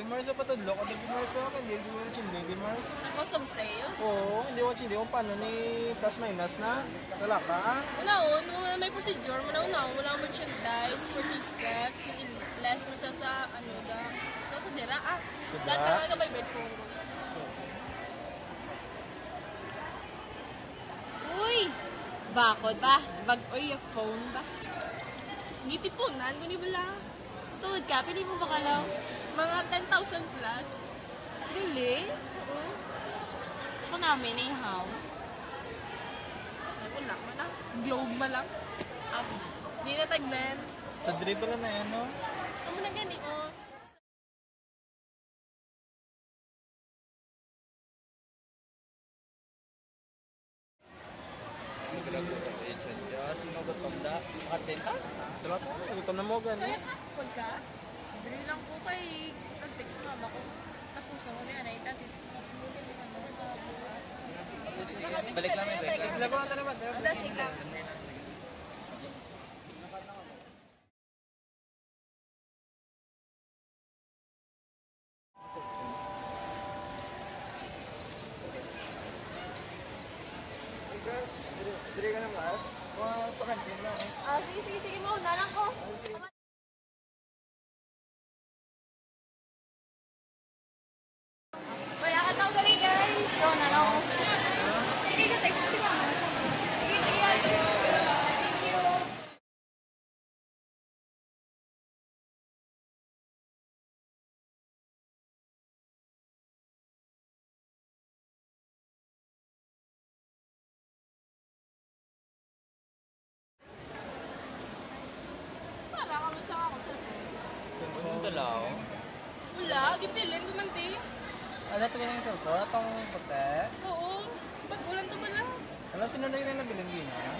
Baby Mars pa to, loko Baby Mars ako, hindi ko watching Baby Mars. Sa cost of sales? Oo, hindi watching, hindi ko paano ni plus minus na. Wala ka? Una, may procedure, wala merchandise, purchases, less mo sa ano da, sa dira lahat ka by bed po. Uy! Bakod ba? Bag-oy yung phone ba? Gitipunan, guni ba lang? Tuod ka, pili mo ba kalaw? Mga 10,000 plus. Dili? Ako namin eh, how? Ay, wala man lang. Globe man lang. Hindi na tagmen. Sa dribble na yan, no? Ano na gani, oh. Sino ba itong da? Makatenta? Diba ito? Gutom na mo gani. Kaya ka, huwag ka. Agree lang ko kay nag-text mama ko. Tapos ako niya na itatis ko. Balik lang, balik lang. Balik lang naman. Dasig lang. Dire ka naman. Pakantin lang. Sige mo. Nalang ko. Kaya ka tao gali guys. Yo, nalang ko. Hindi ka text si mama. Sige, thank you. Para kami sa ako sa Saan mo dalaw? wala, gipilin ko man ti. Ano ito yung cellphone? Itong puti? Oo, pag ulan to ba lang? Ano, sino na yung nabiling gina?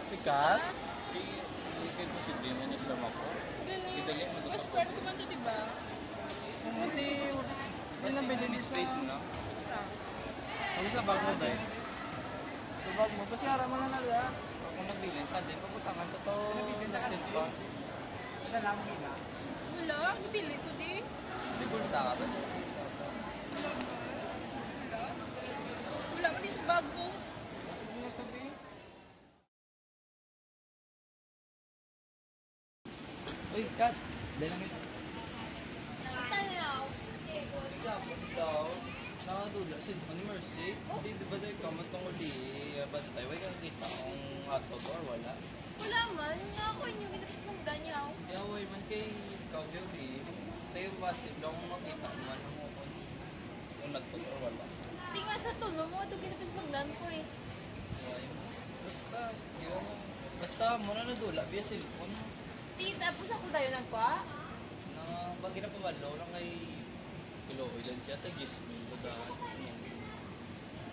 Sikat? Hindi posible mo na sa mako. Idali mo Mas friend ko man sa diba? Hindi. Hindi Kasi nabili may space mo na. Ano sa bag mo ba? Sa bag mo? Pasiara mo na nala. Kung nagbilin sa atin, paputangan to to. Nasted pa. Wala, gipilin ko di. May bulsa ka ba? Wala man di sa bag ko. Uy, Kat. Dahil lang ito. Nakadula, cellphone ni Mercy. Hindi ba tayo kamot tong uli? Basta tayo, wala kang kita kung hotspot or wala. Wala man, ako inyo ginapis mong ganyaw. Kaya way man kay ikaw di. Tayo WhatsApp lang kung makita naman mo kung nagpot or wala. Sige nga sa tuno mo, ito ginapis mong dan ko eh. Basta, yun. Basta, muna nadula via cellphone. Tapos ako tayo nagpa. Na pag ginapabalaw lang kay Kiloy lang siya, tagis mo.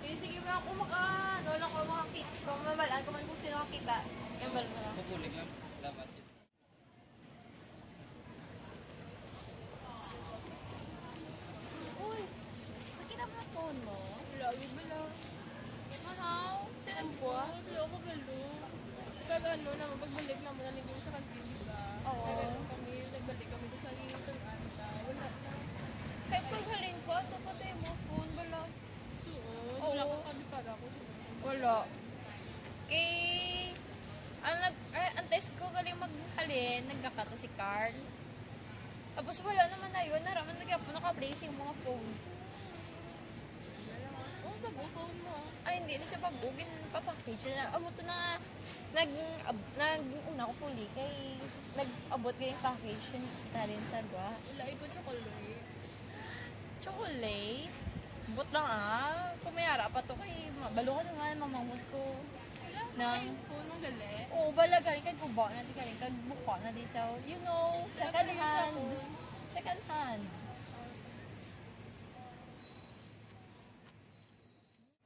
Sige ba ako lang ko makakita. Kung mamalaan ko man kung sino makakita. Yan ba lang. Pupulik lang. Lamat. Uy, nakita mo ang phone mo? Wala, wait ba lang? Mahaw? Saan ko? Wala ako galo. Pag ano naman, pagbalik naman naligyan sa kantin, diba? Oo. Nagbalik kami doon sa hingin anta. Wala na. Kaya paghalin ko, ito pa tayo mo phone, wala. Wala ka kami para ako. Wala. Ang test ko galing maghalin, nagkakata si Carl. Tapos wala naman na yun, naraman nagkapo naka-brace yung mga phone. Oo, pag-phone mo. Ay, hindi na siya pag-ugin, papackage na. Amo to na, una ko puli, kay nag-abot kayong package, na rin sa dwa. Wala, ikot chocolate. Chocolate? Bot lang pumayara pa to kay balo ko na nga mamamot ko. Wala, yung phone mong gali? Oo, bala galing kag kuba na di galing kag buka na di sa, you know, second hand. Second hand.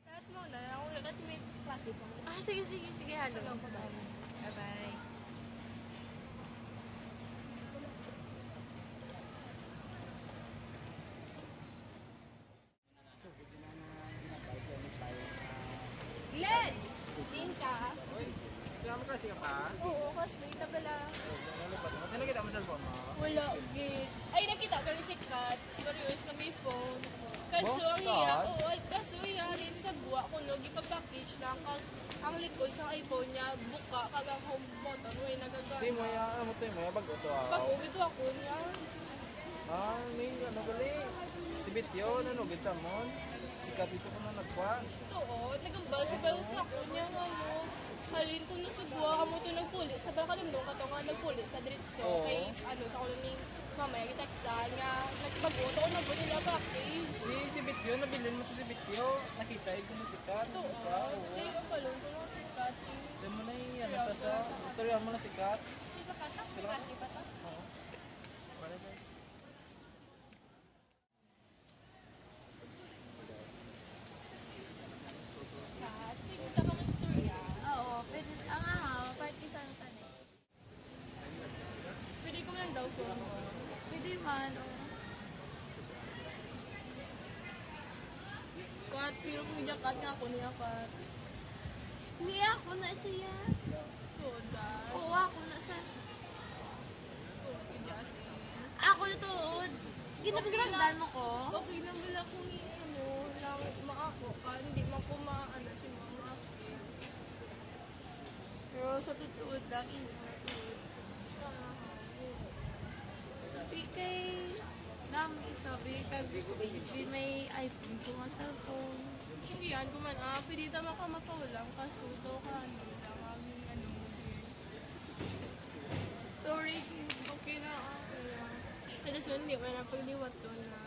Lahat mo na, ako lagat may klase pa. Sige, halo. Bye-bye. Glenn! Tingin ka? Nakamakasi ka pa? Oo, kasi ita pala. Ano nakita mo sa cellphone mo? Wala, gid. Ay, nakita kami si Kat. Curious kami phone. Kaso ang iya, oo, kaso iya, rin sa buwa ko, no, gipa-package lang. Ang likod sa iPhone niya, buka, kagang home button, way, nagagana. Hindi mo ya, ano mo ya, bago to ah. Pag ito ako niya. May ano gali. Si Bityo, nanugid sa mon. Si Kat dito ko na nagpa. Ito, oh, nagambal sa ako niya, ano. Halin ko na sa buwa, kamo ito nagpulis. Sa bakalim nung kato nga nagpulis sa diretso. Oo. Kay, ano, sa kulo ni mamaya, kiteksan nga. Nagbagoto ko na po nila package. Si Bityo, nabilin mo to si Bityo. Nakita ko mo si Kat. Ito, Diba? oh. Oo. Hindi ko palong ko lang si Kat. Hindi mo na yung ano ta sa... Sorry, mo na si Kat. Hindi pa kata? Kasi pa ta? Oo. Wala guys. Kat, pinunta ka mo storya. Oo, pwede. Ang aha, party sa ano tanay. Pwede ko lang daw phone mo. Pwede man, oo. Kat, pero kung hindi Kat nga ako niya, Kat. Hindi ako na siya. Soda. Oo, ako na siya. Hindi kasi. Ako na tuod. Ginapasinagdan mo ko. Okay lang wala kung ano, lang maako ka. Hindi man ko maano si mama. Pero sa tutuod lang, inatuod. Di kay... Nami, sabi, kag di may iPhone ko nga cellphone. Hindi yan, kung man pwede naman ka makawalang kaso to ka, ano lang, aming ano mo din. Sorry. Okay na, okay lang. Pero so, hindi mo na pagliwat to na